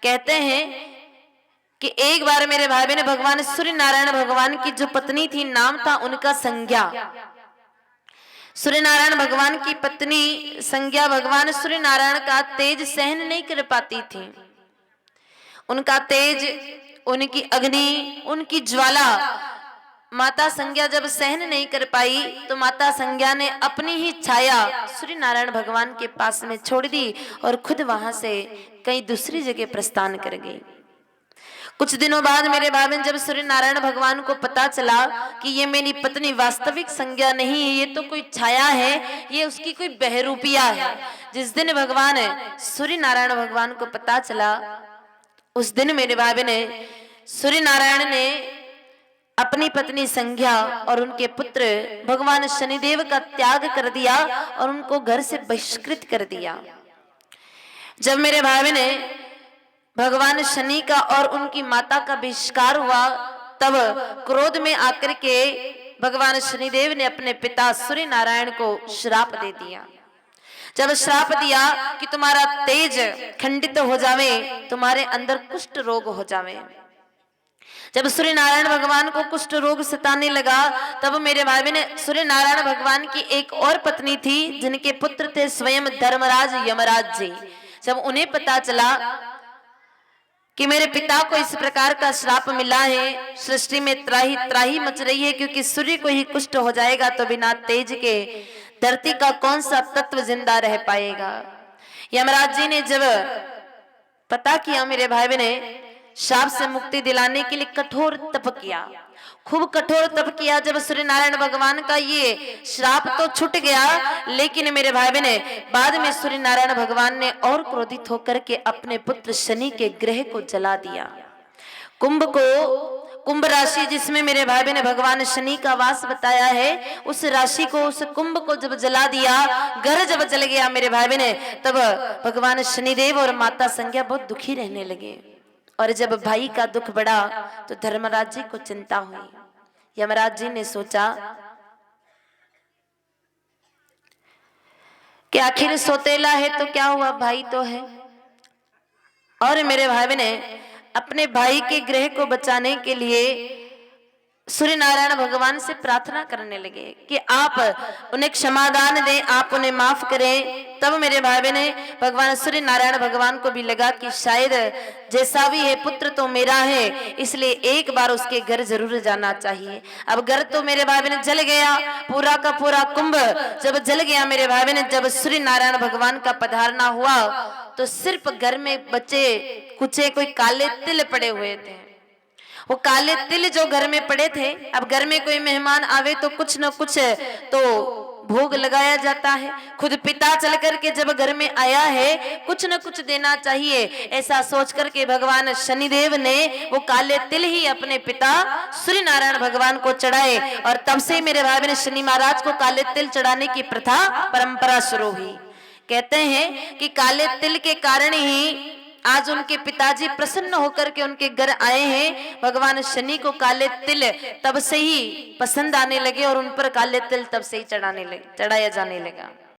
कहते हैं कि एक बार मेरे भाई ने भगवान सूर्य नारायण भगवान की जो पत्नी थी, नाम था उनका संज्ञा। सूर्य नारायण भगवान की पत्नी संज्ञा भगवान सूर्य नारायण का तेज सहन नहीं कर पाती थी। उनका तेज, उनकी अग्नि, उनकी ज्वाला माता संज्ञा जब सहन नहीं कर पाई तो माता संज्ञा ने अपनी ही छाया सूर्य नारायण भगवान के पास में छोड़ दी और खुद वहां से कहीं दूसरी जगह प्रस्थान कर गई। कुछ दिनों बाद मेरे भाई बहन, जब सूर्य नारायण भगवान को पता चला कि ये मेरी पत्नी वास्तविक संज्ञा नहीं है, ये तो कोई छाया है, ये उसकी कोई बहरूपिया है। जिस दिन भगवान सूर्य नारायण भगवान को पता चला, उस दिन मेरे भाई बहन सूर्य नारायण ने अपनी पत्नी संज्ञा और उनके पुत्र भगवान शनिदेव का त्याग कर दिया और उनको घर से बहिष्कृत कर दिया। जब मेरे भाई ने भगवान शनि का और उनकी माता का बहिष्कार हुआ, तब क्रोध में आकर के भगवान शनिदेव ने अपने पिता सूर्य नारायण को श्राप दे दिया। जब श्राप दिया कि तुम्हारा तेज खंडित हो जावे, तुम्हारे अंदर कुष्ठ रोग हो जावे। जब सूर्य नारायण भगवान को कुष्ठ रोग सताने लगा, तब मेरे भाई ने सूर्य नारायण भगवान की एक और पत्नी थी जिनके पुत्र थे स्वयं धर्मराज यमराज जी। जब उन्हें पता चला कि मेरे पिता को इस प्रकार का श्राप मिला है, सृष्टि में त्राही त्राही मच रही है, क्योंकि सूर्य को ही कुष्ठ हो जाएगा तो बिना तेज के धरती का कौन सा तत्व जिंदा रह पाएगा। यमराज जी ने जब पता किया, मेरे भाई ने शाप से मुक्ति दिलाने के लिए कठोर तप किया, खूब कठोर तप किया। जब सूर्य नारायण भगवान का ये श्राप तो छूट गया, लेकिन मेरे भाई ने बाद में सूर्य नारायण भगवान ने और क्रोधित होकर के अपने पुत्र शनि के ग्रह को जला दिया। कुंभ राशि जिसमें मेरे भाई ने भगवान शनि का वास बताया है, उस राशि को, उस कुंभ को जब जला दिया, घर जब जल गया मेरे भाई ने, तब भगवान शनिदेव और माता संज्ञा बहुत दुखी रहने लगे। और जब भाई का दुख बढ़ा तो धर्मराज जी को चिंता हुई। यमराज जी ने सोचा कि आखिर सोतेला है तो क्या हुआ, भाई तो है। और मेरे भाई ने अपने भाई के ग्रह को बचाने के लिए सूर्य नारायण भगवान से प्रार्थना करने लगे कि आप उन्हें क्षमादान दें, आप उन्हें माफ करें। तब मेरे भाई ने भगवान सूर्य नारायण भगवान को भी लगा कि शायद जैसा भी है पुत्र तो मेरा है, इसलिए एक बार उसके घर जरूर जाना चाहिए। अब घर तो मेरे भाई ने जल गया, पूरा का पूरा कुंभ जब जल गया मेरे भाई ने, जब सूर्य नारायण भगवान का पधारना हुआ तो सिर्फ घर में बचे कुचे कोई काले तिल पड़े हुए थे। वो काले तिल जो घर में पड़े थे, अब घर में कोई मेहमान आवे तो कुछ न कुछ तो भोग लगाया जाता है। खुद पिता चल करके जब घर में आया है, कुछ न कुछ देना चाहिए, ऐसा सोच करके भगवान शनिदेव ने वो काले तिल ही अपने पिता सूर्य नारायण भगवान को चढ़ाए। और तब से मेरे भाई ने शनि महाराज को काले तिल चढ़ाने की प्रथा परंपरा शुरू हुई। कहते हैं कि काले तिल के कारण ही आज उनके पिताजी प्रसन्न होकर के उनके घर आए हैं। भगवान शनि को काले तिल तब से ही पसंद आने लगे और उन पर काले तिल तब से ही चढ़ाया जाने लगा।